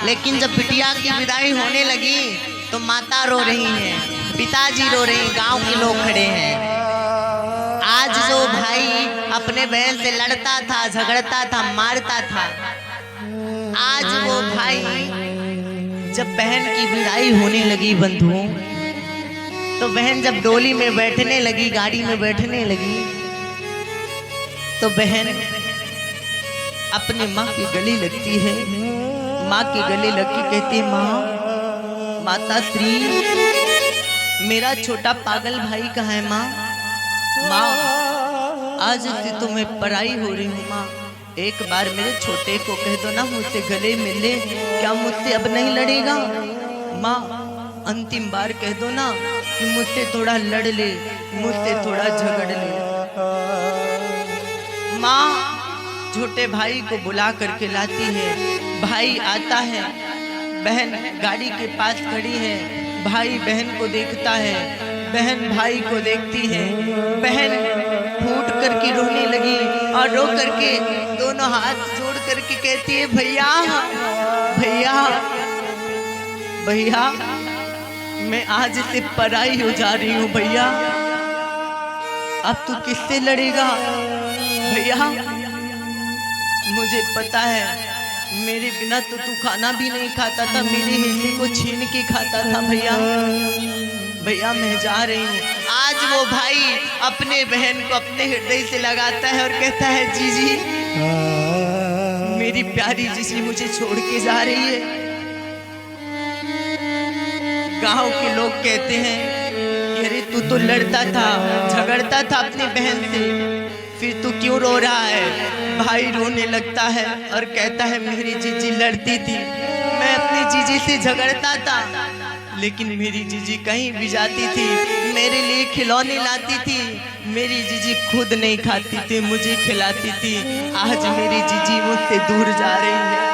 लेकिन जब बिटिया की विदाई होने लगी तो माता रो रही है, पिताजी रो रहे हैं, गांव के लोग खड़े हैं। आज जो भाई अपने बहन से लड़ता था, झगड़ता था, मारता था, आज वो भाई जब बहन की विदाई होने लगी बंधुओं, तो बहन जब डोली में बैठने लगी, गाड़ी में बैठने लगी, तो बहन अपने माँ की गले लगती है। माँ के गले लग के कहती है, माँ, माता श्री, मेरा छोटा पागल भाई कहाँ है माँ? माँ, आज से तो मैं पराई हो रही हूँ माँ, एक बार मेरे छोटे को कह दो ना मुझसे गले मिले, क्या मुझसे अब नहीं लड़ेगा? माँ, अंतिम बार कह दो ना कि मुझसे थोड़ा लड़ ले, मुझसे थोड़ा झगड़ ले। माँ छोटे भाई को बुला करके लाती है, भाई आता है, बहन गाड़ी के पास खड़ी है, भाई बहन को देखता है, बहन भाई को देखती है, बहन फूट करके रोने लगी और रो करके दोनों हाथ जोड़ करके कहती है, भैया भैया भैया, मैं आज से पराई हो जा रही हूँ भैया, अब तू किससे लड़ेगा भैया? मुझे पता है मेरे बिना तो तू खाना भी नहीं खाता था, मेरे हिस्से को छीन के खाता था भैया, भैया मैं जा रही हूँ। आज वो भाई अपने बहन को अपने हृदय से लगाता है और कहता है, जीजी, मेरी प्यारी जीजी मुझे छोड़ के जा रही है। गांव के लोग कहते हैं कि अरे तू तो लड़ता था, झगड़ता था अपनी बहन से, फिर तू क्यों रो रहा है? भाई रोने लगता है और कहता है, मेरी जीजी लड़ती थी, मैं अपनी जीजी से झगड़ता था, लेकिन मेरी जीजी कहीं भी जाती थी मेरे लिए खिलौने लाती थी, मेरी जीजी खुद नहीं खाती थी, मुझे खिलाती थी। आज मेरी जीजी मुझसे दूर जा रही है।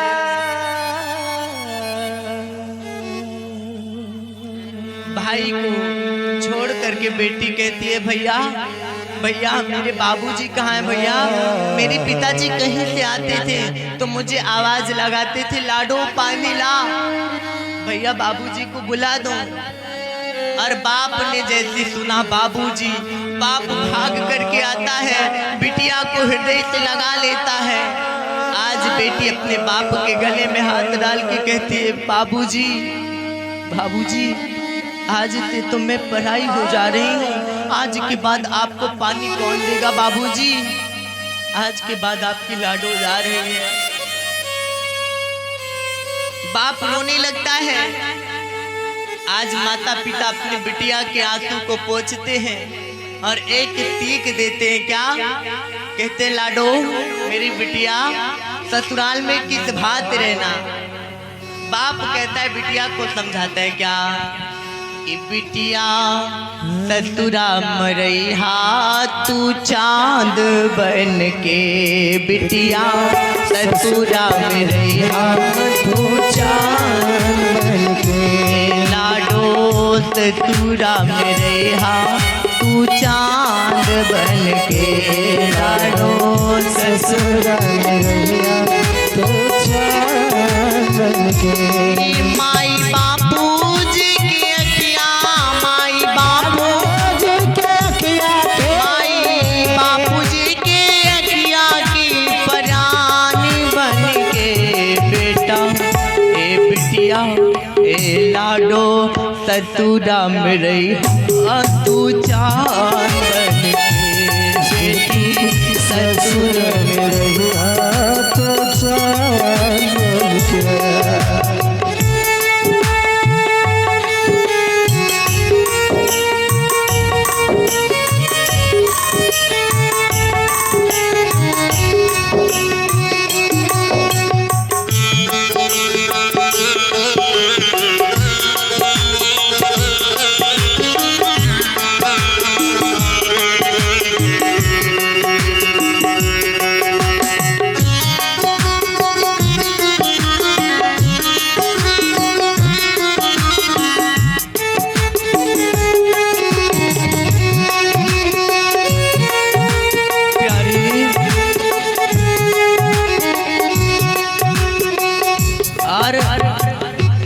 भाई को छोड़ करके बेटी कहती है, भैया भैया मेरे बाबूजी कहाँ हैं भैया? मेरे पिताजी कहीं से आते थे तो मुझे आवाज लगाते थे, लाडो पानी ला, भैया बाबूजी को बुला दो। और बाप ने जैसे सुना बाबूजी, बाप भाग करके आता है, बिटिया को हृदय से लगा लेता है। आज बेटी अपने बाप के गले में हाथ डाल के कहती है, बाबूजी बाबूजी, आज से तो मैं पराई हो जा रही हूँ, आज के बाद आपको पानी कौन देगा बाबूजी? आज के बाद आपकी लाडो जा रही है। बाप रोने लगता है। आज माता पिता अपने बिटिया के आंसू को पोंछते हैं और एक सीख देते हैं, क्या कहते हैं? लाडो मेरी बिटिया, ससुराल में किस बात रहना। बाप कहता है, बिटिया को समझाता है, क्या कि बिटिया ससुरा मरैहा तू चांद बन के, बिटिया ससुरा मरैहा तू चांद बन के, लाडो ससुरा मरैहा तू चांद बन के, लाडो ससुरा मरैहा तू चांद बन के। माई बापू ए लाडो ससुरा मरैहा तू चांद बन के, बेटी ससुरा मरैहा तू चांद बन के।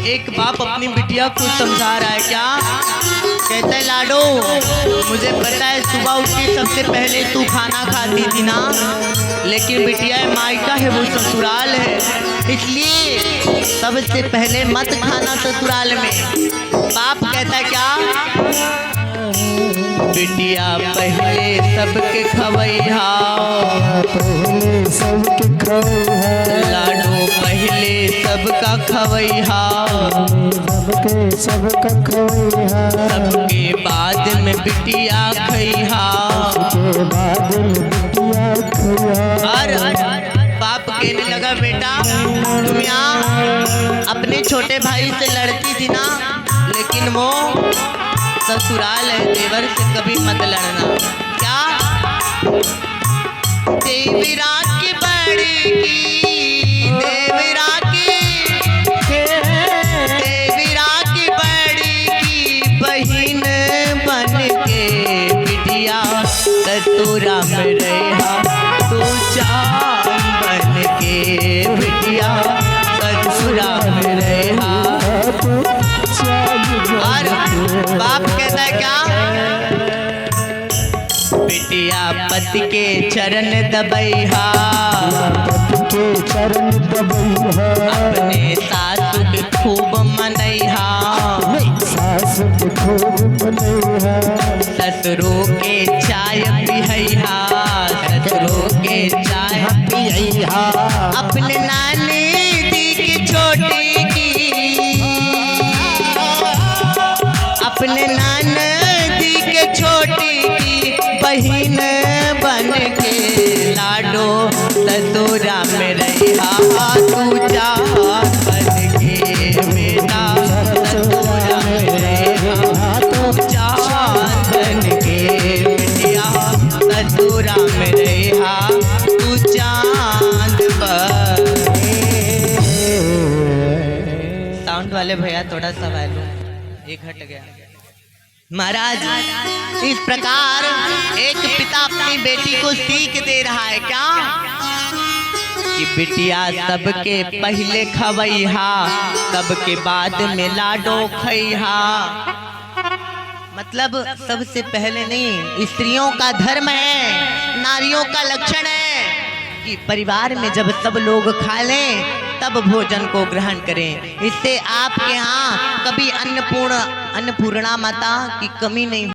एक बाप अपनी बिटिया को समझा रहा है क्या? कहता है लाडो, मुझे पता है सुबह उठ के सबसे पहले तू खाना खाती थी ना, लेकिन बिटिया मायका है, वो ससुराल है, इसलिए सबसे पहले मत खाना ससुराल में। बाप कहता है क्या? बिटिया पहले सबके खवैया, लाडो पहले सबका खवैया, सबके बाद में बिटिया खैहा। और बाप कहने लगा बेटा तुम यहाँ अपने छोटे भाई से लड़ती थी ना, लेकिन वो ससुराल है, देवर से कभी मत लड़ना। क्या? देवरा की बड़ी की, देवरा की बड़ी की बहिन बन के बिटिया ससुरा में रहा, तू जान बन के बिटिया ससुरा में रहा। और बाप कहता है क्या? बिटिया पति के चरण दबैहा, अपने सासु के खूब मनैहा, ससुरों के चाय पिहैहा, ससुरों के चाय पिहैहा, अपने नानी दी की छोटी की, अपने नानी के छोटी की बहिन बन के लाडो ससुरा में रहा, तू जान बन के बेटा ससुरा में रहा, तू जान बन के बिटिया ससुरा में रहा, तू चांद बन। साउंड वाले भैया थोड़ा सा वैल्यू एक हट गया। महाराज इस प्रकार एक पिता अपनी बेटी को सीख दे रहा है क्या? कि बिटिया सबके पहले खवैहा, सबके बाद में लाडो खैहा। मतलब सबसे पहले नहीं, स्त्रियों का धर्म है, नारियों का लक्षण है कि परिवार में जब सब लोग खा लें तब भोजन को ग्रहण करें। इससे आपके यहाँ कभी अन्नपूर्णा माता की कमी नहीं